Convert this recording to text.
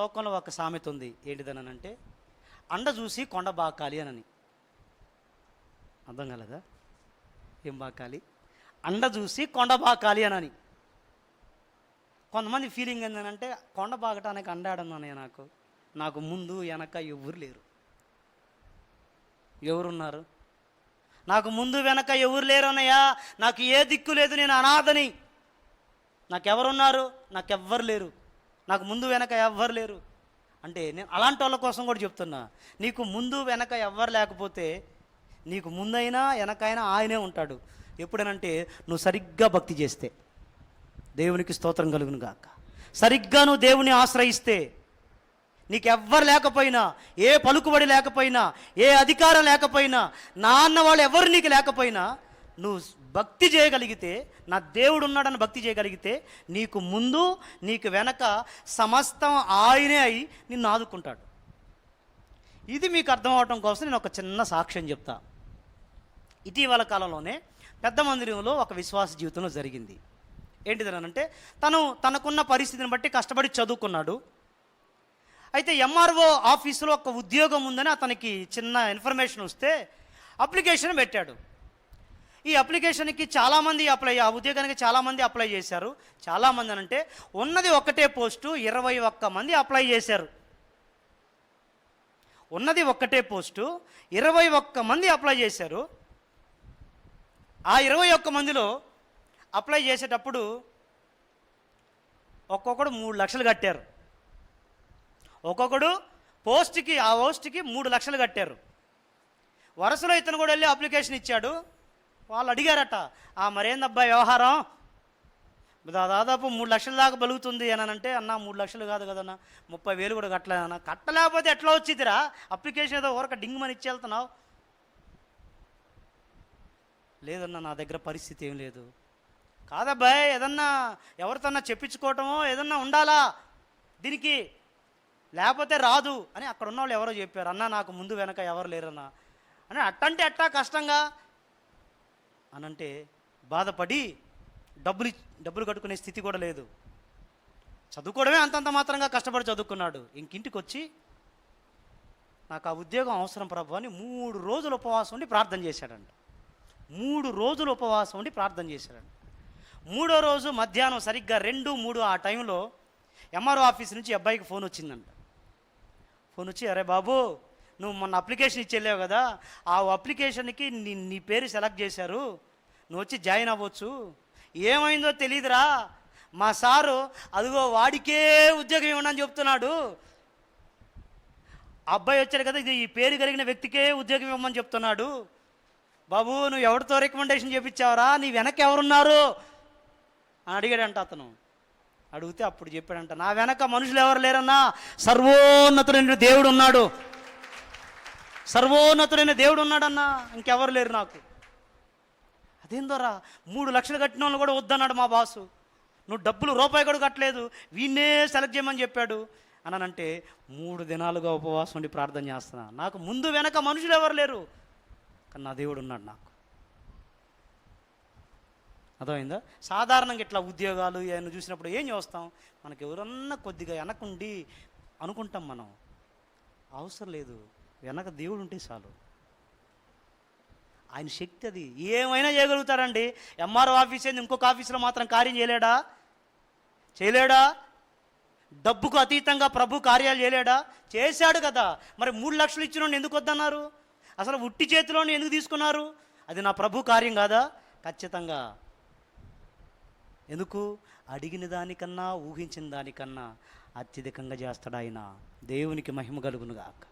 లోకంలో ఒక సామెత ఉంది, ఏంటిదనంటే అండ చూసి కొండ బాకాలి అనని. అర్థం కలదా? ఏం బాకాలి? అండ చూసి కొండ బాకాలి అనని. కొంతమంది ఫీలింగ్ ఏంటంటే కొండ బాగటానికి అండాడన్నానయ్య, నాకు ముందు వెనక ఎవరు లేరు. ఎవరున్నారు? నాకు ముందు వెనక ఎవరు లేరు అన్నయ్య, నాకు ఏ దిక్కు లేదు, నేను అనాథని. నాకెవరున్నారు? నాకెవ్వరు లేరు, నాకు ముందు వెనక ఎవ్వరు లేరు అంటే నేను అలాంటి వాళ్ళ కోసం కూడా చెప్తున్నా. నీకు ముందు వెనక ఎవ్వరు లేకపోతే నీకు ముందైనా వెనకైనా ఆయనే ఉంటాడు. ఎప్పుడనంటే నువ్వు సరిగ్గా భక్తి చేస్తే. దేవునికి స్తోత్రం కలుగును గాక. సరిగ్గా నువ్వు దేవుని ఆశ్రయిస్తే, నీకెవ్వరు లేకపోయినా, ఏ పలుకుబడి లేకపోయినా, ఏ అధికారం లేకపోయినా, నాన్న వాళ్ళు ఎవరు నీకు లేకపోయినా, నువ్వు భక్తి చేయగలిగితే, నా దేవుడు ఉన్నాడని భక్తి చేయగలిగితే, నీకు ముందు నీకు వెనక సమస్తం ఆయనే అయి నిన్ను ఆదుకుంటాడు. ఇది మీకు అర్థం అవటం కోసం నేను ఒక చిన్న సాక్ష్యం చెప్తా. ఇటీవల కాలంలోనే పెద్ద మందిరంలో ఒక విశ్వాస జీవితంలో జరిగింది. ఏంటిదనంటే తనకున్న పరిస్థితిని బట్టి కష్టపడి చదువుకున్నాడు. అయితే ఎంఆర్ఓ ఆఫీసులో ఒక ఉద్యోగం ఉందని అతనికి చిన్న ఇన్ఫర్మేషన్ వస్తే అప్లికేషన్ పెట్టాడు. ఈ అప్లికేషన్కి చాలామంది ఆ ఉద్యోగానికి చాలామంది అప్లై చేశారు. చాలామంది అంటే ఉన్నది ఒకటే పోస్టు, 21 మంది అప్లై చేశారు. ఉన్నది ఒక్కటే పోస్టు, 21 మంది అప్లై చేశారు. ఆ 21 మందిలో అప్లై చేసేటప్పుడు ఒక్కొక్కడు 3 లక్షలు కట్టారు. ఒక్కొక్కడు ఆ పోస్ట్కి 3 లక్షలు కట్టారు. వరుసలో ఇతను కూడా వెళ్ళి అప్లికేషన్ ఇచ్చాడు. వాళ్ళు అడిగారట, మరేందబ్బా వ్యవహారం, దాదాపు 3 లక్షల దాకా బలుగుతుంది అని అంటే, అన్న 3 లక్షలు కాదు కదన్నా, 30,000 కూడా కట్టలేదన్నా. కట్టలేకపోతే ఎట్లా వచ్చిందిరా, అప్లికేషన్ ఏదో ఊరక డింగ్మని ఇచ్చి వెళ్తున్నావు. లేదన్నా నా దగ్గర పరిస్థితి ఏం లేదు. కాదబ్బాయి, ఏదన్నా ఎవరితోన్నా చెప్పించుకోవటమో ఏదన్నా ఉండాలా దీనికి, లేకపోతే రాదు అని అక్కడ ఉన్న వాళ్ళు ఎవరో చెప్పారు. అన్న నాకు ముందు వెనక ఎవరు లేరన్నా అని. అట్టంటే అట్టా కష్టంగా అనంటే బాధపడి డబ్బులు కట్టుకునే స్థితి కూడా లేదు. చదువుకోవడమే అంతంత మాత్రంగా కష్టపడి చదువుకున్నాడు. ఇంకింటికి వచ్చి నాకు ఆ ఉద్యోగం అవసరం ప్రభు అని 3 రోజులు ఉపవాసం ఉండి ప్రార్థన చేశాడంట. 3 రోజులు ఉపవాసం ఉండి ప్రార్థన చేశాడంట. 3వ రోజు మధ్యాహ్నం సరిగ్గా 2-3 ఆ టైంలో ఎంఆర్ఓ ఆఫీస్ నుంచి అబ్బాయికి ఫోన్ వచ్చిందంట. ఫోన్ వచ్చి, అరే బాబు, నువ్వు మొన్న అప్లికేషన్ ఇచ్చి వెళ్ళావు కదా, ఆ అప్లికేషన్కి నీ పేరు సెలెక్ట్ చేశారు, నువ్వు వచ్చి జాయిన్ అవ్వచ్చు. ఏమైందో తెలియదురా, మా సారు అదిగో వాడికే ఉద్యోగం ఇవ్వనని చెప్తున్నాడు. అబ్బాయి వచ్చాడు కదా, ఇది ఈ పేరు కలిగిన వ్యక్తికే ఉద్యోగం ఇవ్వమని చెప్తున్నాడు. బాబు నువ్వు ఎవరితో రికమెండేషన్ చేయించావరా, నీ వెనక ఎవరున్నారు అని అడిగాడంట అతను. అడిగితే అప్పుడు చెప్పాడంట, నా వెనక మనుషులు ఎవరు లేరన్నా, సర్వోన్నతుడైన దేవుడు ఉన్నాడు, సర్వోన్నతుడైన దేవుడు ఉన్నాడన్నా, ఇంకెవరు లేరు నాకు. అదేందోరా, 3 లక్షలు కట్టిన వాళ్ళు కూడా వద్దన్నాడు మా బాసు, నువ్వు డబ్బులు రూపాయి కూడా కట్టలేదు, వీన్నే సెలెక్ట్ చేయమని చెప్పాడు అని అంటే 3 దినాలుగా ఉపవాసం ఉండి ప్రార్థన చేస్తున్నా. నాకు ముందు వెనక మనుషులు ఎవరు లేరు, కానీ నా దేవుడు ఉన్నాడు నాకు. అర్థమైందా? సాధారణంగా ఇట్లా ఉద్యోగాలు ఇవన్నీ చూసినప్పుడు ఏం చేస్తాం, మనకి ఎవరన్నా కొద్దిగా వెనకుండి అనుకుంటాం మనం. అవసరం లేదు, వెనక దేవుడు ఉంటే చాలు. ఆయన శక్తి అది, ఏమైనా చేయగలుగుతారండి. ఎంఆర్ఓ ఆఫీస్ ఏంది, ఇంకొక ఆఫీసులో మాత్రం కార్యం చేయలేడా? డబ్బుకు అతీతంగా ప్రభు కార్యాలు చేయలేడా? చేశాడు కదా. మరి 3 లక్షలు ఇచ్చినోడిని ఎందుకు వద్దన్నారు? అసలు ఉట్టి చేతిలోని ఎందుకు తీసుకున్నారు? అది నా ప్రభు కార్యం కాదా? ఖచ్చితంగా. ఎందుకు? అడిగిన దానికన్నా ఊహించిన దానికన్నా అత్యధికంగా చేస్తాడు ఆయన. దేవునికి మహిమ కలుగును గాక.